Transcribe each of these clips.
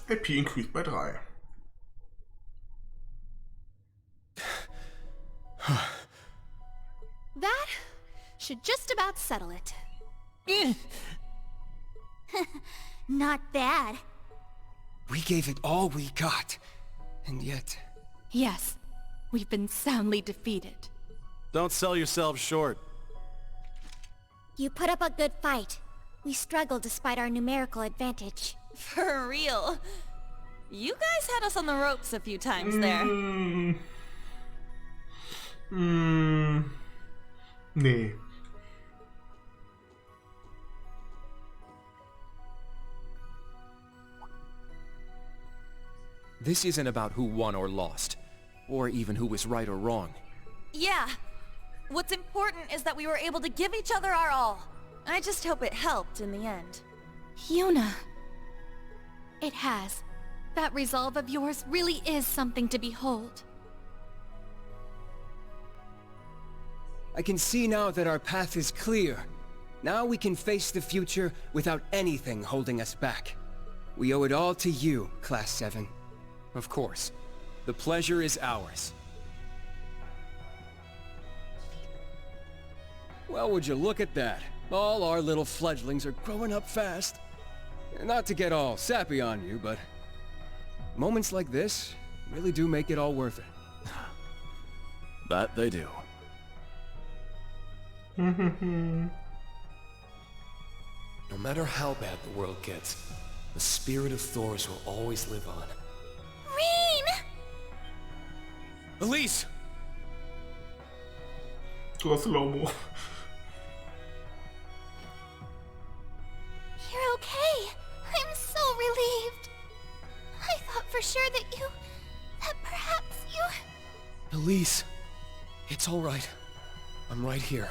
AP increased by 3. That should just about settle it. Not bad. We gave it all we got, and yet... Yes, we've been soundly defeated. Don't sell yourselves short. You put up a good fight. We struggled despite our numerical advantage. For real. You guys had us on the ropes a few times there. Nee. This isn't about who won or lost, or even who was right or wrong. Yeah. What's important is that we were able to give each other our all. I just hope it helped in the end. Yuna. It has. That resolve of yours really is something to behold. I can see now that our path is clear. Now we can face the future without anything holding us back. We owe it all to you, Class 7. Of course. The pleasure is ours. Well, would you look at that? All our little fledglings are growing up fast. Not to get all sappy on you, but... moments like this really do make it all worth it. That they do. No matter how bad the world gets, the spirit of Thor's will always live on. Reen! Elise! Du hast Slow-Mo. You're okay. I'm so relieved. I thought for sure that perhaps you... Elise, it's all right. I'm right here.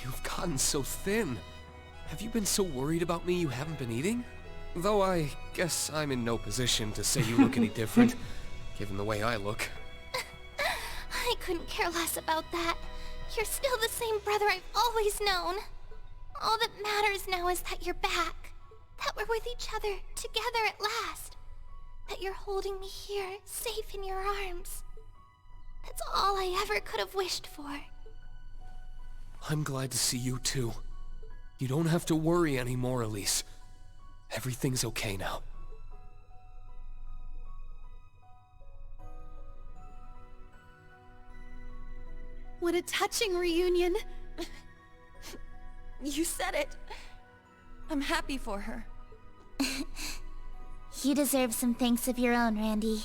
You've gotten so thin. Have you been so worried about me you haven't been eating? Though I guess I'm in no position to say you look any different, given the way I look. I couldn't care less about that. You're still the same brother I've always known. All that matters now is that you're back. That we're with each other, together at last. That you're holding me here, safe in your arms. That's all I ever could have wished for. I'm glad to see you too. You don't have to worry anymore, Elise. Everything's okay now. What a touching reunion. You said it. I'm happy for her. You deserve some thanks of your own, Randy.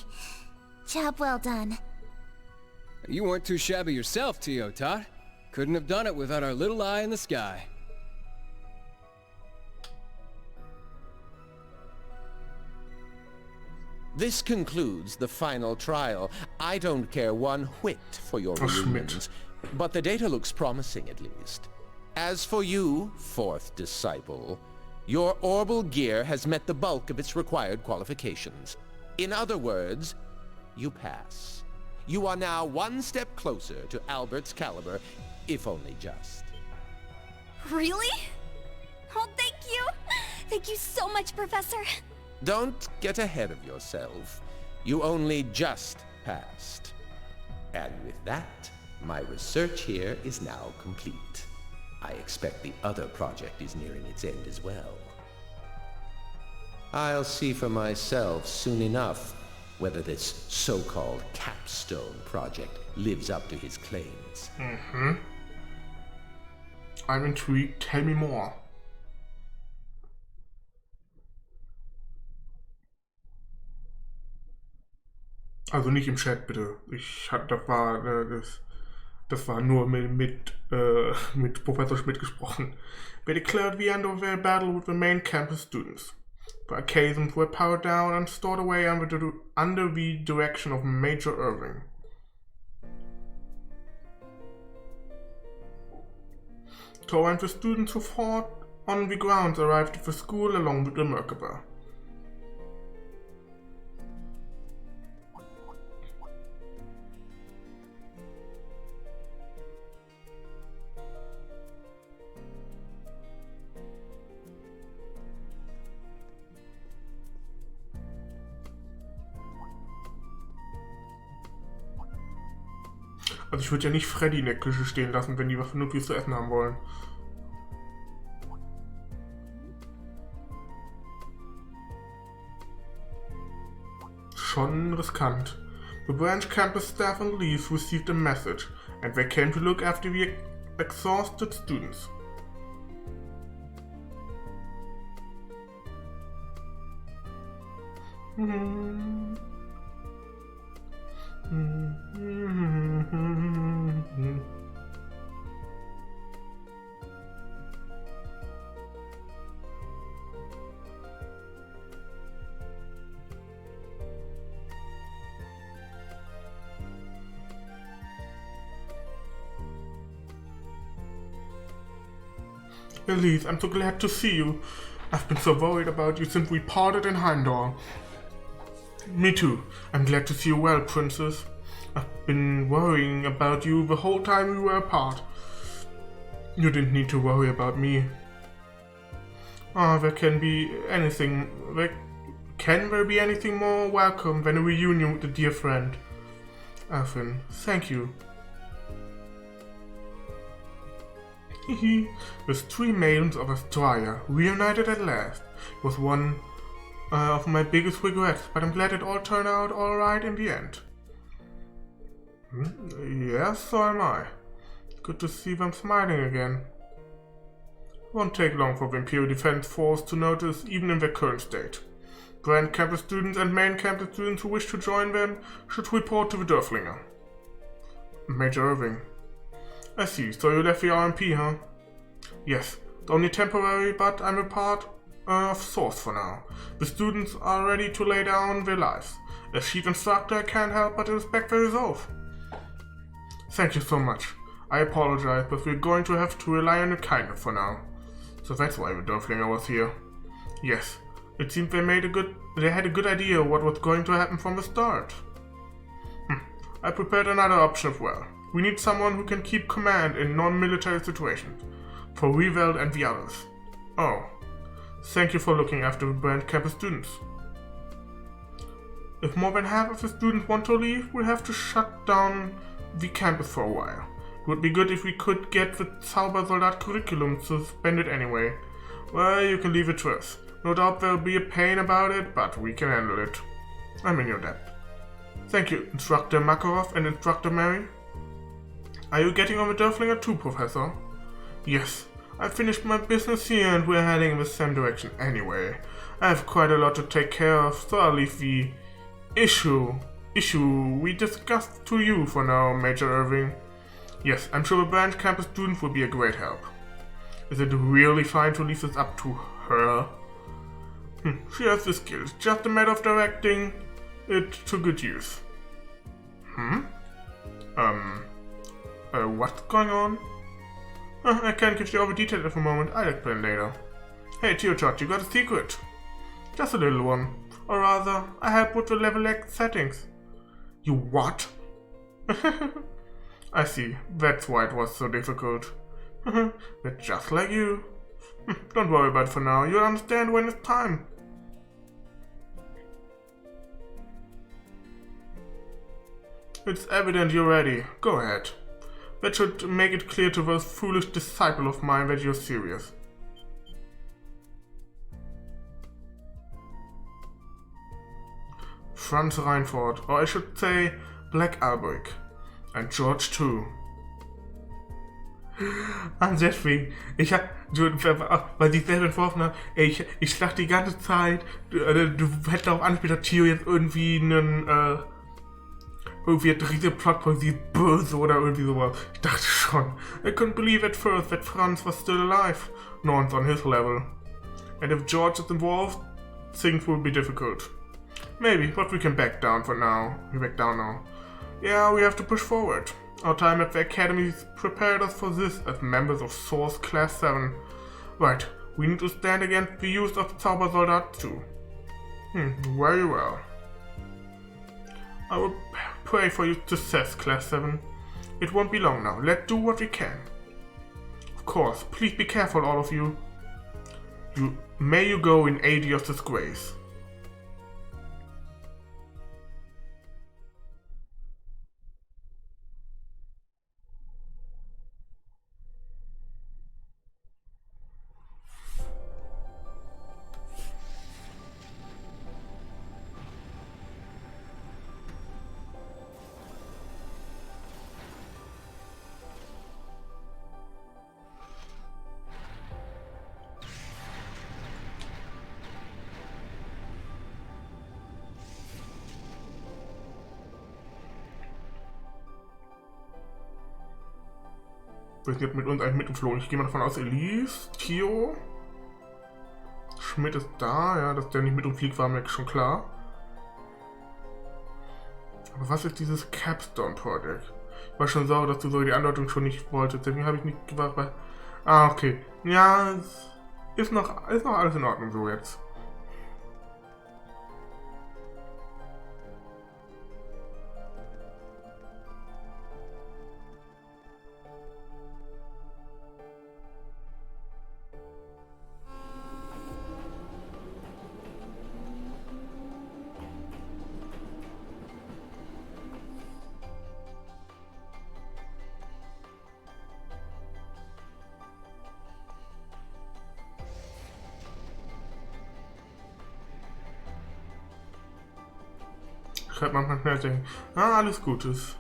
Job well done. You weren't too shabby yourself, Tio Tot. Couldn't have done it without our little eye in the sky. This concludes the final trial. I don't care one whit for your reunions, but the data looks promising at least. As for you, fourth disciple, your orbal gear has met the bulk of its required qualifications. In other words, you pass. You are now one step closer to Albert's caliber, if only just. Really? Oh, thank you! Thank you so much, Professor! Don't get ahead of yourself. You only just passed. And with that, my research here is now complete. I expect the other project is nearing its end as well. I'll see for myself soon enough whether this so-called capstone project lives up to his claims. I'm intrigued. Tell me more. Also nicht im Chat, bitte. Das war nur mit Professor Schmidt gesprochen. We declared the end of their battle with the main campus students. The arcadums were powered down and stored away under the direction of Major Irving. So and the students who fought on the grounds arrived at the school along with the Merkaba. Also ich würde ja nicht Freddy in der Küche stehen lassen, wenn die was vernünftiges zu essen haben wollen. Schon riskant. The branch campus staff and Elise received a message, and they came to look after the exhausted students. Elise, I'm so glad to see you. I've been so worried about you since we parted in Heimdall. Me too. I'm glad to see you well, Princess. I've been worrying about you the whole time we were apart. You didn't need to worry about me. There can be anything... Can there be anything more welcome than a reunion with a dear friend? Alvin, thank you. With 3 males of Australia, reunited at last, was one of my biggest regrets, but I'm glad it all turned out alright in the end. Yes, so am I. Good to see them smiling again. Won't take long for the Imperial Defense Force to notice, even in their current state. Grand campus students and main campus students who wish to join them should report to the Dörflinger. Major Irving. I see, so you left the RMP, huh? Yes, only temporary, but I'm a part of Source for now. The students are ready to lay down their lives. As chief instructor, I can't help but respect their resolve. Thank you so much. I apologize, but we're going to have to rely on your kindness for now. So that's why the Dörflinger was here. Yes, it seems they had a good idea what was going to happen from the start. I prepared another option as well. We need someone who can keep command in non-military situations, for Reveld and the others. Oh, thank you for looking after the brand campus students. If more than half of the students want to leave, we'll have to shut down the campus for a while. It would be good if we could get the Zaubersoldat curriculum suspended anyway. Well, you can leave it to us. No doubt there'll be a pain about it, but we can handle it. I'm in your debt. Thank you, Instructor Makarov and Instructor Mary. Are you getting on the Dörflinger too, Professor? Yes, I finished my business here and we're heading in the same direction anyway. I have quite a lot to take care of, so I'll leave the issue we discussed to you for now, Major Irving. Yes, I'm sure the branch campus students will be a great help. Is it really fine to leave this up to her? She has the skills, just a matter of directing it to good use. What's going on? I can't give you all the details at the moment, I'll explain later. Hey, Teochot, you got a secret? Just a little one. Or rather, I help with the level X settings. You what? I see, that's why it was so difficult. But just like you. Don't worry about it for now, you'll understand when it's time. It's evident you're ready. Go ahead. That should make it clear to those foolish disciples of mine that you're serious. Franz Reinford, or I should say Black Albrecht. And George too. Deswegen, weil ich selber entworfen habe, ich dachte die ganze Zeit, du hättest darauf angespielt, dass Theo jetzt irgendwie irgendwie hat riesige Plotpoint, sie ist böse oder irgendwie sowas. Ich dachte schon. I couldn't believe at first that Franz was still alive. No one's on his level. And if George is involved, things will be difficult. Maybe, but we can back down for now. We back down now. Yeah, we have to push forward. Our time at the Academy prepared us for this as members of Source Class 7. Right, we need to stand against the use of Zaubersoldat too. Very well. I will pray for your success, Class 7. It won't be long now. Let's do what we can. Of course, please be careful, all of you. May you go in Adios disgrace. weiß nicht, ob mit uns eigentlich mitgeflogen. Ich gehe mal davon aus, Elise, Theo. Schmidt ist da, ja, dass der nicht mit uns fliegt, war mir schon klar. Aber was ist dieses Capstone Project? Ich war schon sauer, dass du so die Andeutung schon nicht wolltest. Deswegen habe ich nicht gewartet, weil... Ah, okay. Ja, ist noch alles in Ordnung so jetzt. Ich kann manchmal schnell denken, alles gut ist.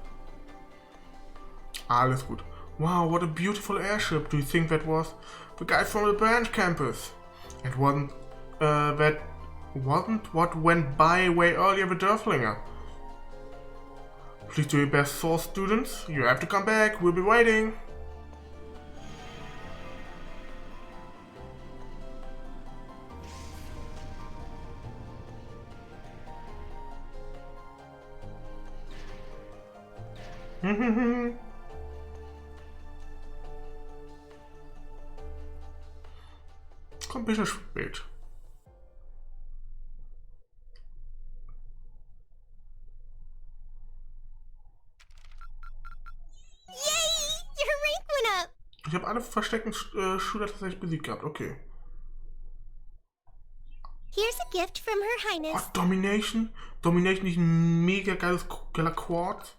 Alles gut. Wow, what a beautiful airship. Do you think that was the guy from the branch campus? It wasn't, that wasn't what went by way earlier with Dörflinger. Please do your best, source students. You have to come back. We'll be waiting. Kommt ein bisschen spät. Ich habe alle versteckten Schüler tatsächlich besiegt gehabt, okay. Here's a gift from Her Highness. Oh, Domination? Domination ist ein mega geiler Quad.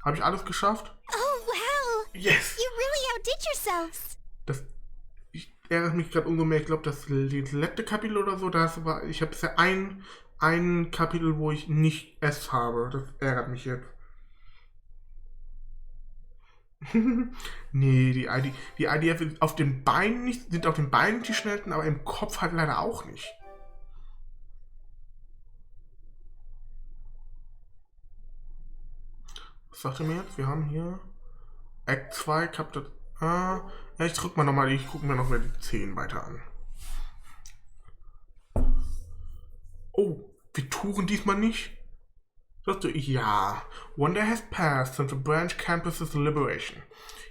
Habe ich alles geschafft? Oh, wow. Yes! You really outdid yourselves. Ich ärgere mich gerade umso mehr. Ich glaube, das letzte Kapitel oder so, ich habe bisher ein Kapitel, wo ich nicht S habe. Das ärgert mich jetzt. Nee, die IDF sind auf den Beinen nicht, sind auf den Beinen die schnellsten, aber im Kopf halt leider auch nicht. Was sagt ihr mir jetzt? Wir haben hier Act 2, Kapitel. Ja, ich drück mal nochmal, ich gucke mir noch mal die 10 weiter an. Oh, wir touren diesmal nicht? Sagst du, ja. One day has passed since the branch campus's liberation.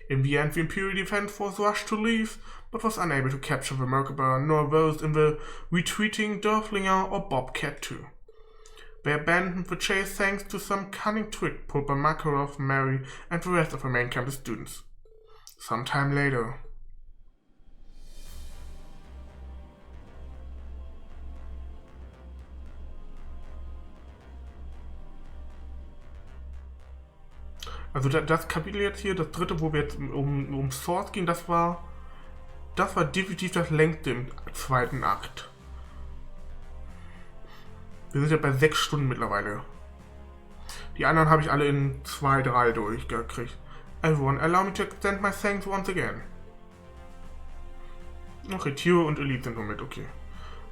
In the end, the Imperial Defense Force rushed to leave, but was unable to capture the Merkaba, nor those in the retreating Dörflinger or Bobcat too. They abandoned the chase thanks to some cunning trick pulled by Makarov, Mary, and the rest of the main campus students. Sometime later. Also das Kapitel jetzt hier, das dritte, wo wir jetzt um Source gehen, das war definitiv das längste im zweiten Akt. Wir sind ja bei 6 Stunden mittlerweile. Die anderen habe ich alle in 2, 3 durchgekriegt. Everyone, allow me to extend my thanks once again. Okay, Theo und Elise sind nur mit, okay.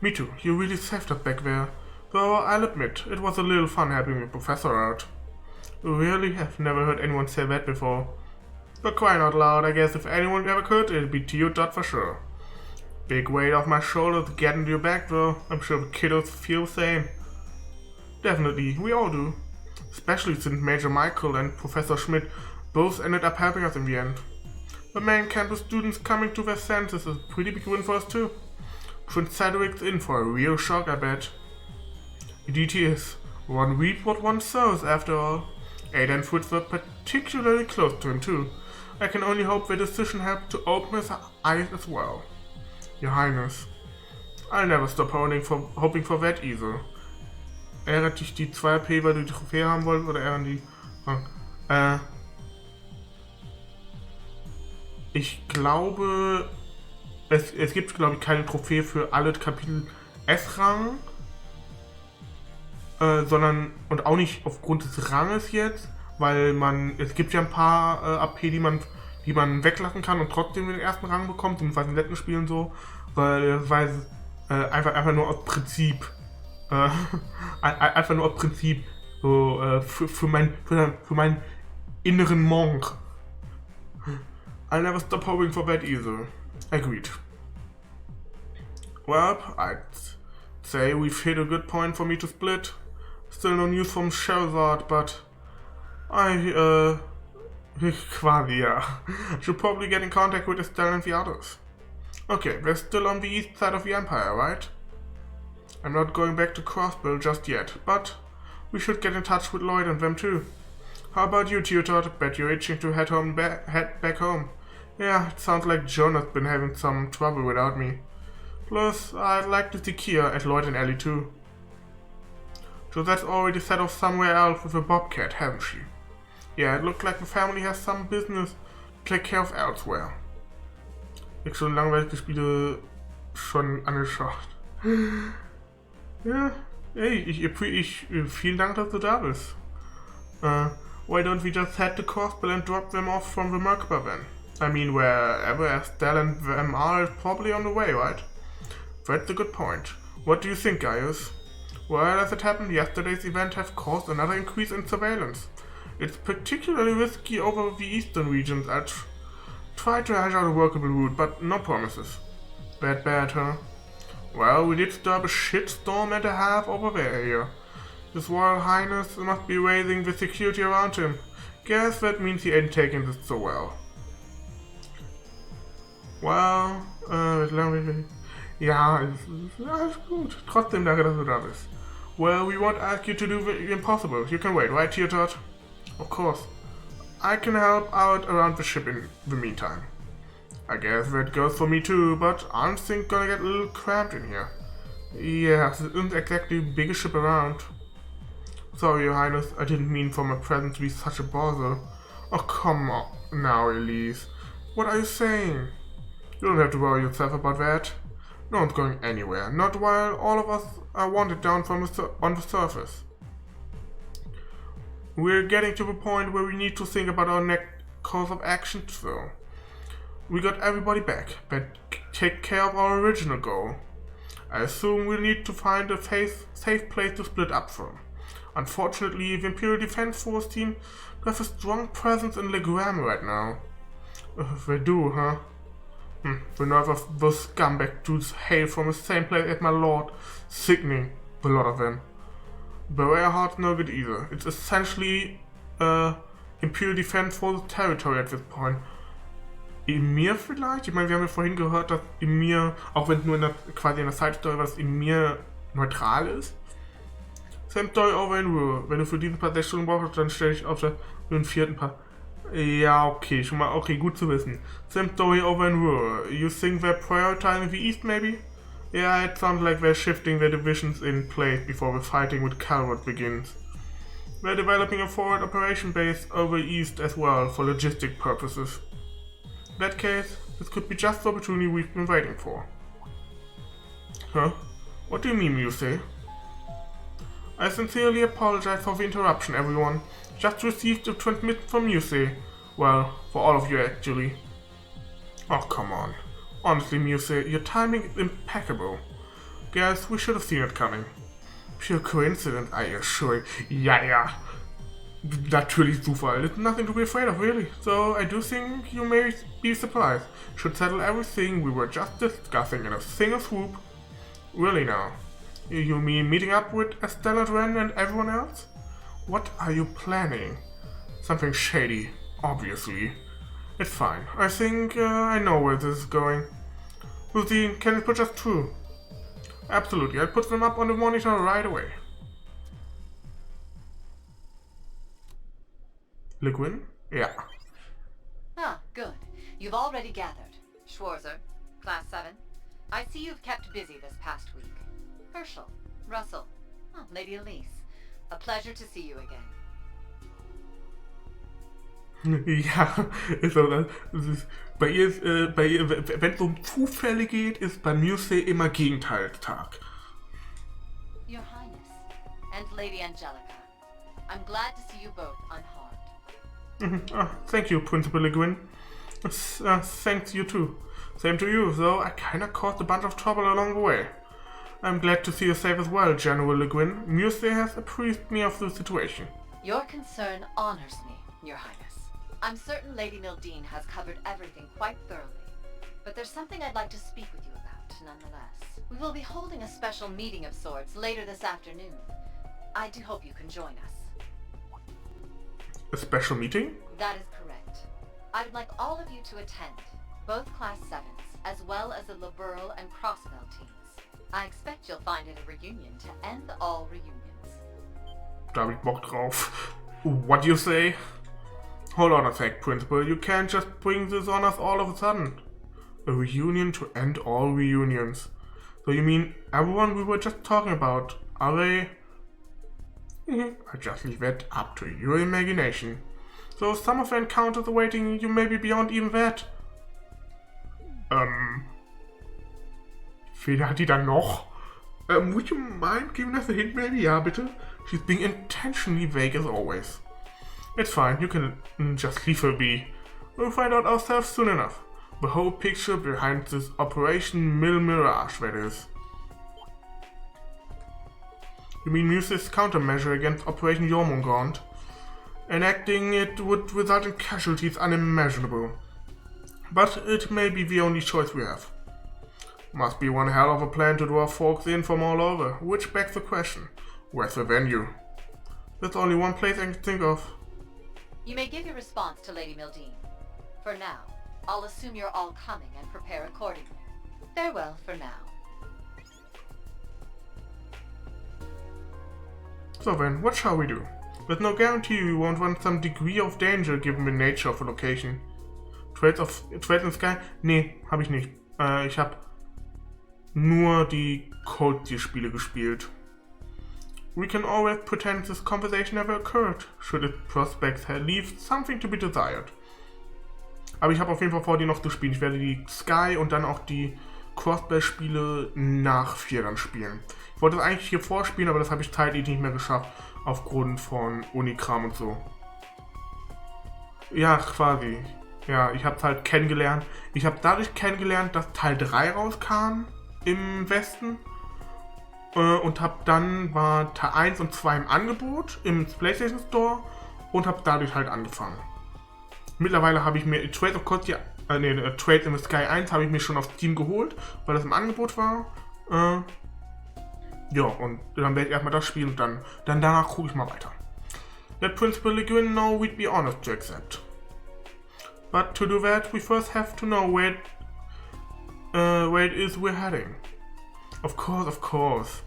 Me too, you really saved us back there. Though I'll admit, it was a little fun helping the professor out. Really? I've never heard anyone say that before. But crying out loud, I guess if anyone ever could, it'd be Theo Dot for sure. Big weight off my shoulders getting to your back though. I'm sure the kiddos feel the same. Definitely, we all do. Especially since Major Michael and Professor Schmidt both ended up helping us in the end. The main campus students coming to their senses is a pretty big win for us too. Prince Cedric's in for a real shock, I bet. Indeed he is. One reaps what one sows, after all. Ada and Fritz were particularly close to him too. I can only hope their decision helped to open his eyes as well. Your Highness, I'll never stop hoping for that either. Ärgert dich die 2P, weil du die Trophäe haben wolltest, oder ärgern die... Ich glaube, es gibt, glaube ich, keine Trophäe für alle Kapitel S-Rang. Sondern, und auch nicht aufgrund des Ranges jetzt, weil es gibt ja ein paar AP, die man weglassen kann und trotzdem den ersten Rang bekommt, jedenfalls in den letzten Spielen so, weil einfach nur aus Prinzip, so für meinen inneren Monk. I'll never stop hoping for that either. Agreed. Well, I'd say we've hit a good point for me to split. Still no news from Sherazade, but quasi, yeah. Should probably get in contact with Estelle and the others. Okay, we're still on the east side of the Empire, right? I'm not going back to Crossbill just yet, but we should get in touch with Lloyd and them too. How about you, Tutor? Bet you're itching to head back home. Yeah, it sounds like Jonah's been having some trouble without me. Plus, I'd like to see Kia at Lloyd and Ellie too. Josette's already set off somewhere else with a bobcat, hasn't she? Yeah, it looks like the family has some business to take care of elsewhere. Ich schon langweilige Spiele schon angeschaut. Ja, hey, vielen Dank, dass du da bist. Why don't we just head to Crossbill and drop them off from the Merkaba then? I mean, wherever Estelle and them are is probably on the way, right? That's a good point. What do you think, Gaius? Well, as it happened, yesterday's event has caused another increase in surveillance. It's particularly risky over the eastern regions. I'll try to hash out a workable route, but no promises. Bad, huh? Well, we did stir up a shitstorm and a half over there here. His Royal Highness must be raising the security around him. Guess that means he ain't taking this so well. Well, ja, alles gut. Trotzdem danke, dass du da bist. Well, we won't ask you to do the impossible. You can wait, right, Teotot? Of course. I can help out around the ship in the meantime. I guess that goes for me too, but aren't things gonna get a little cramped in here? Yeah, this isn't exactly the biggest ship around. Sorry, Your Highness, I didn't mean for my presence to be such a bother. Oh, come on now, Elise. What are you saying? You don't have to worry yourself about that. No one's going anywhere, not while all of us are wanted down on the surface. We're getting to the point where we need to think about our next course of action, though. We got everybody back, but take care of our original goal. I assume we'll need to find a safe place to split up from. Unfortunately, the Imperial Defense Force team have a strong presence in Leguam right now. They do, huh? The nerve of those scumbag dudes hail from the same place as my lord. Sickening, a lot of them. Barrier Heart's no good either. It's essentially Imperial Defense Force territory at this point. Emir vielleicht? Ich meine, wir haben ja vorhin gehört, dass Emir, auch wenn es nur quasi in der Side-Story war, dass Emir neutral ist. Same Story over in Ruhe. Wenn du für diesen Part 6 Stunden brauchst, dann stelle ich auf den vierten Part. Ja, okay, schon mal, okay, gut zu wissen. Same story over in Ruhr. You think they're prioritizing the east, maybe? Yeah, it sounds like they're shifting their divisions in place before the fighting with Calvert begins. They're developing a forward operation base over east as well, for logistic purposes. In that case, this could be just the opportunity we've been waiting for. Huh? What do you mean, you say? I sincerely apologize for the interruption, everyone. Just received a transmission from Muse. Well, for all of you actually. Oh, come on. Honestly, Muse, your timing is impeccable. Guess we should have seen it coming. Pure coincidence, I assure you. Ja. Natürlich Zufall. It's nothing to be afraid of, really. So, I do think you may be surprised. Should settle everything we were just discussing in a single swoop. Really now? You mean meeting up with Estelle Ren and everyone else? What are you planning? Something shady, obviously. It's fine. I think I know where this is going. Rosine, can you put us through? Absolutely, I'll put them up on the monitor right away. Guin? Yeah. Ah, good. You've already gathered. Schwarzer, Class 7. I see you've kept busy this past week. Herschel, Russell, Lady Elise. A pleasure to see you again. Ja, bei ihr, wenn es um Zufälle geht, ist bei Muse immer Gegenteilstag. Your Highness and Lady Angelica, I'm glad to see you both unharmed. Thank you, Principal Guin. Thanks you too. Same to you, though I kinda caused a bunch of trouble along the way. I'm glad to see you safe as well, General Guin. Muse has apprised me of the situation. Your concern honors me, Your Highness. I'm certain Lady Mildine has covered everything quite thoroughly, but there's something I'd like to speak with you about, nonetheless. We will be holding a special meeting of sorts later this afternoon. I do hope you can join us. A special meeting? That is correct. I'd like all of you to attend, both Class 7s, as well as the Liberal and Crossbell teams. I expect you'll find it a reunion to end all reunions. Da hab ich Bock drauf. What do you say? Hold on a sec, Principal. You can't just bring this on us all of a sudden. A reunion to end all reunions. So you mean everyone we were just talking about, are they? I just leave it up to your imagination. So some of the encounters awaiting you may be beyond even that. Fehler hat die dann noch? Would you mind giving us a hint maybe? Ja, bitte? She's being intentionally vague as always. It's fine, you can just leave her be. We'll find out ourselves soon enough. The whole picture behind this Operation Mirage, that is. You mean use this countermeasure against Operation Jormungand? Enacting it would result in casualties unimaginable. But it may be the only choice we have. Must be one hell of a plan to draw folks in from all over, which begs the question, where's the venue? There's only one place I can think of. You may give your response to Lady Mildine. For now, I'll assume you're all coming and prepare accordingly. Farewell for now. So then, what shall we do? There's no guarantee we won't run some degree of danger given the nature of the location. Trades in Sky? Nee, hab ich nicht. Ich hab nur die Cold-Spiele gespielt. We can always pretend this conversation never occurred, should its prospects leave something to be desired. Aber ich habe auf jeden Fall vor, die noch zu spielen. Ich werde die Sky und dann auch die Crossbell-Spiele nach 4 dann spielen. Ich wollte das eigentlich hier vorspielen, aber das habe ich zeitlich nicht mehr geschafft, aufgrund von Unikram und so. Ja, quasi. Ja, ich habe es halt kennengelernt. Ich habe dadurch kennengelernt, dass Teil 3 rauskam im Westen. Und dann war Teil 1 und 2 im Angebot im PlayStation Store und habe dadurch halt angefangen. Mittlerweile habe ich mir Trades of Cold, Trades in the Sky 1 habe ich mir schon auf Steam geholt, weil das im Angebot war. Ja, und dann werde ich erstmal das spielen und dann danach gucke ich mal weiter. Let Principal Guin know we'd be honest to accept. But to do that, we first have to know where it is we're heading. Of course, of course.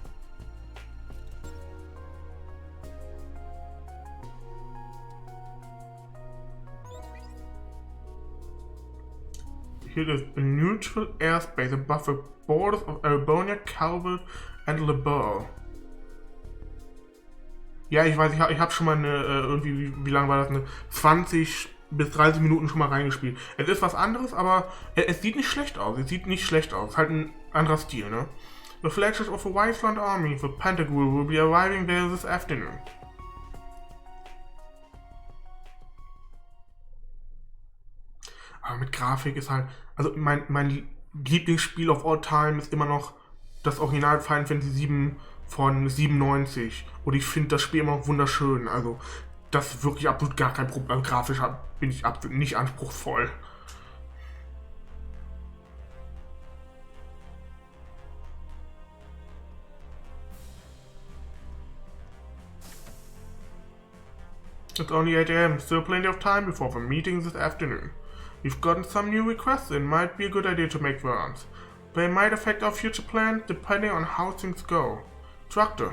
Here is a neutral airspace above the borders of Albonia, Calvert and Liberal. Ja, ich weiß, ich habe schon mal irgendwie, wie lange war das, eine 20 bis 30 Minuten schon mal reingespielt. Es ist was anderes, aber es sieht nicht schlecht aus. Es sieht nicht schlecht aus. Halt ein anderer Stil, ne? The flagship of the Whitefront Army, the Pentagon, will be arriving there this afternoon. Aber mit Grafik ist halt, also mein Lieblingsspiel of all time ist immer noch das Original Final Fantasy 7 von 97. Und ich finde das Spiel immer noch wunderschön. Also das ist wirklich absolut gar kein Problem. Also, grafisch bin ich absolut nicht anspruchsvoll. It's only 8 AM, still plenty of time before the meeting this afternoon. We've gotten some new requests in, might be a good idea to make the rounds. They might affect our future plans depending on how things go. Tractor.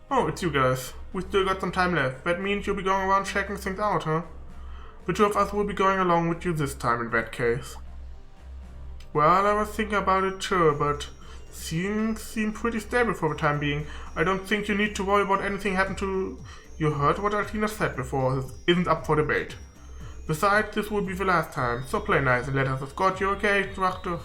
Oh, it's you guys. We still got some time left. That means you'll be going around checking things out, huh? The two of us will be going along with you this time in that case. Well, I was thinking about it sure, but things seem pretty stable for the time being. I don't think you need to worry about anything happening to... You heard what Altina said before, this isn't up for debate. Besides, this will be the last time, so play nice and let us escort you, okay, Tractor?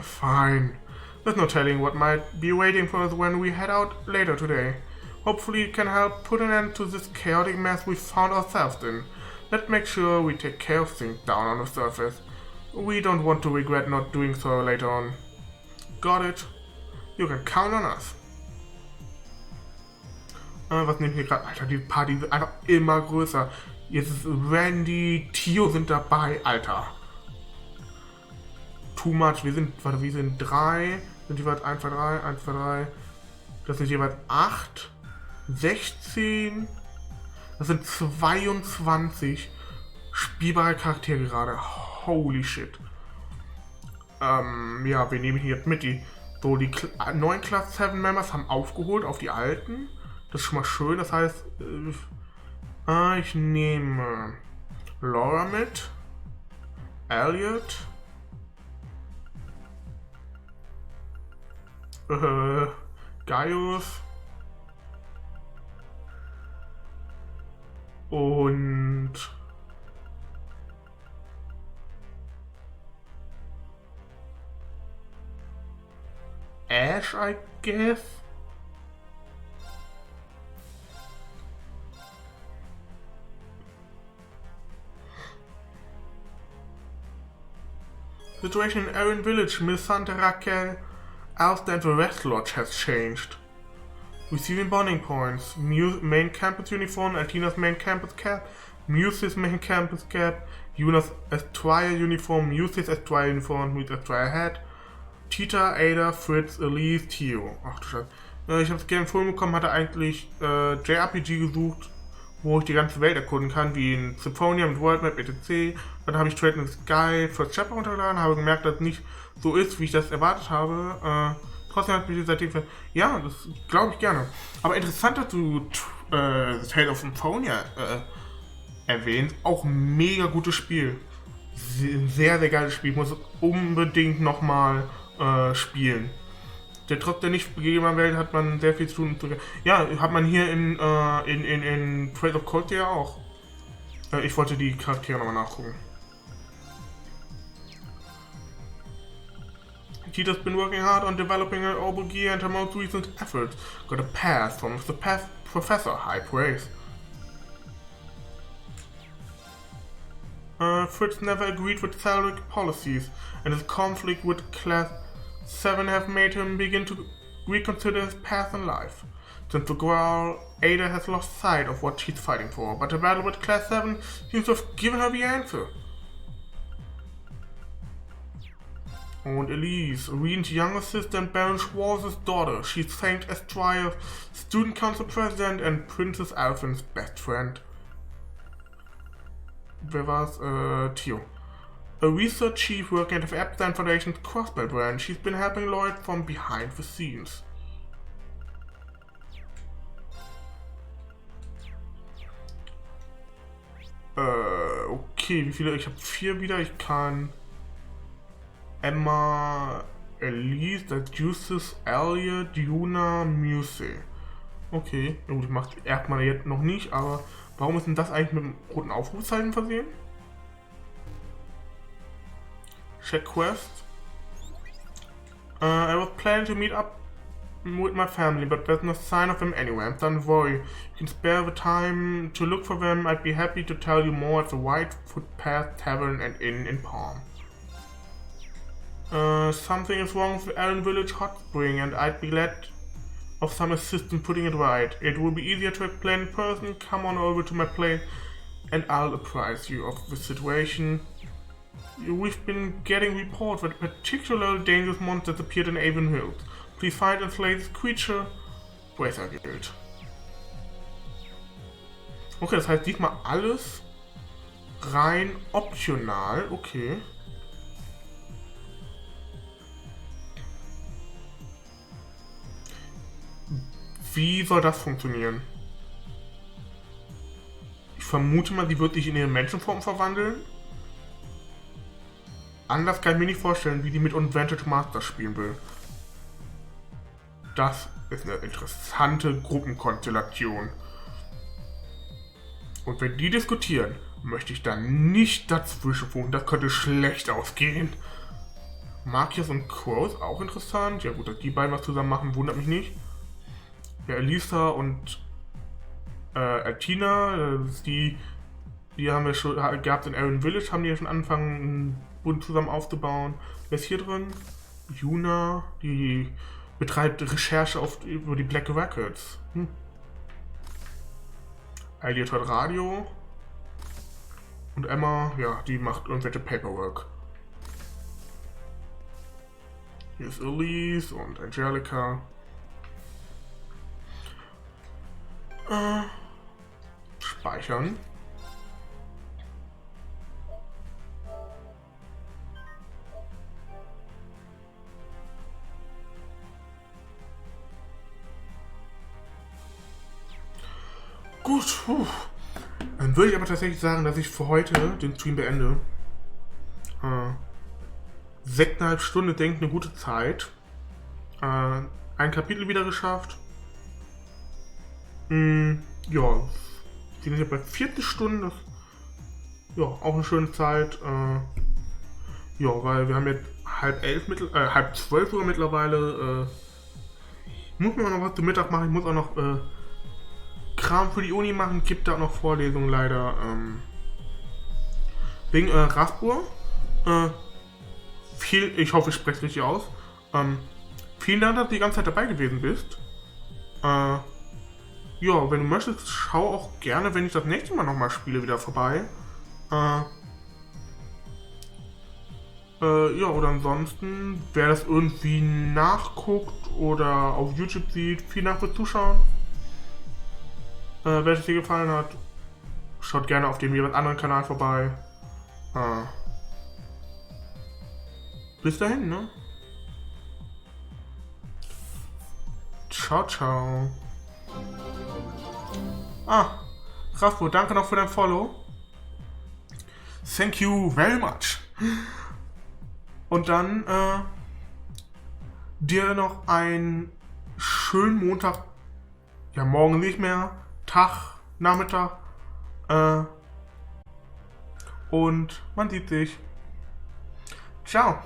Fine. There's no telling what might be waiting for us when we head out later today. Hopefully it can help put an end to this chaotic mess we found ourselves in. Let's make sure we take care of things down on the surface. We don't want to regret not doing so later on. Got it. You can count on us. Was nehmen wir gerade? Alter, die Party wird einfach immer größer. Jetzt ist Randy, Tio sind dabei, Alter. Too much. Wir sind 3. Sind jeweils 1, 2, 3, 1, 2, 3. Das sind jeweils 8, 16. Das sind 22 spielbare Charaktere gerade. Holy shit. Ja, wir nehmen hier jetzt mit. Die neuen Class 7 Members haben aufgeholt auf die alten. Das ist schon mal schön. Das heißt, ich nehme Laura mit. Elliot. Gaius. Und Ash, I guess. Situation in Erin Village, Miss Santa Raquel, Alsta and the West Lodge has changed. Receiving bonding points. Main campus uniform, Altina's main campus cap, Muse's main campus cap, Yuna's Astraea uniform, Muse's Astraea uniform mit Astraea Hat, Tita, Ada, Fritz, Elise, Tio. Ach du Scheiße. Ich habe es gerne empfohlen bekommen, hatte eigentlich JRPG gesucht, wo ich die ganze Welt erkunden kann, wie in Symphonia mit Worldmap, etc. Dann habe ich Trade in the Sky First Chapter runtergeladen, habe gemerkt, dass es nicht so ist, wie ich das erwartet habe. Trotzdem hat mich seitdem ja, das glaube ich gerne. Aber interessant, dass du Tale of Symphonia erwähnst. Auch ein mega gutes Spiel. Sehr, sehr geiles Spiel. Ich muss unbedingt nochmal spielen. Trotz der nicht begegebenen Welt hat man sehr viel zu tun. Ja, hat man hier in Trade of Cold ja auch. Ich wollte die Charaktere nochmal nachgucken. Tita's been working hard on developing her oboe gear and her most recent efforts got a pass from the professor. High praise. Fritz never agreed with salaric policies, and his conflict with Class 7 have made him begin to reconsider his path in life. Since the growl, Ada has lost sight of what she's fighting for, but the battle with Class 7 seems to have given her the answer. Und Elise, Reen's younger sister and Baron Schwarz's daughter. She's thanked Astraea's student council president and Princess Alphin's best friend. Wer war's? Tio. A research chief working at the Epstein Foundation's Crossbell branch. She's been helping Lloyd from behind the scenes. Okay, wie viele? Ich habe 4 wieder. Ich kann Emma, Elise, Justus, Elliot, Yuna, Muse. Okay, gut, ich mache erstmal jetzt noch nicht, aber warum ist denn das eigentlich mit dem roten Aufrufzeichen versehen? Check Quest. I was planning to meet up with my family, but there's no sign of them anywhere. Don't worry, you can spare the time to look for them. I'd be happy to tell you more at the White Footpath Tavern and Inn in Palm. Something is wrong with the Erin Village hot spring, and I'd be glad of some assistance putting it right. It will be easier to explain in person. Come on over to my place, and I'll apprise you of the situation. We've been getting reports that particularly dangerous monsters appeared in Avon Hills. Please find and slay this creature. Bracer Guild. Okay, das heißt diesmal alles rein optional. Okay. Wie soll das funktionieren? Ich vermute mal, sie wird sich in ihre Menschenform verwandeln. Anders kann ich mir nicht vorstellen, wie sie mit Unvantage Masters spielen will. Das ist eine interessante Gruppenkonstellation. Und wenn die diskutieren, möchte ich da nicht dazwischen funken. Das könnte schlecht ausgehen. Marcus und Crows auch interessant. Ja gut, dass die beiden was zusammen machen, wundert mich nicht. Ja, Elisa und Altina, die haben wir schon gehabt in Erin Village, haben die ja schon angefangen, einen Bund zusammen aufzubauen. Wer ist hier drin? Yuna, die betreibt Recherche über die Black Records. Elliot hört Radio. Und Emma, ja, die macht irgendwelche Paperwork. Hier ist Elise und Angelica. Speichern. Gut, dann würde ich aber tatsächlich sagen, dass ich für heute den Stream beende. 6,5 Stunden, denke ich, eine gute Zeit. Ein Kapitel wieder geschafft. Ja, wir sind jetzt bei 40 Stunden. Das, ja, auch eine schöne Zeit. Ja, weil wir haben jetzt halb 12 Uhr mittlerweile. Ich muss mir noch was zum Mittag machen. Ich muss auch noch Kram für die Uni machen. Gibt da auch noch Vorlesungen leider. Wegen Raspur. Ich hoffe, ich spreche es richtig aus. Vielen Dank, dass du die ganze Zeit dabei gewesen bist. Ja, wenn du möchtest, schau auch gerne, wenn ich das nächste Mal nochmal spiele, wieder vorbei. Ja, oder ansonsten, wer das irgendwie nachguckt oder auf YouTube sieht, vielen Dank fürs Zuschauen. Wenn es dir gefallen hat, schaut gerne auf dem jeweils anderen Kanal vorbei. Bis dahin, ne? Ciao, ciao. Raspo, danke noch für dein Follow. Thank you very much. Und dann, dir noch einen schönen Montag. Ja, morgen nicht mehr. Tag, Nachmittag. Und man sieht sich. Ciao.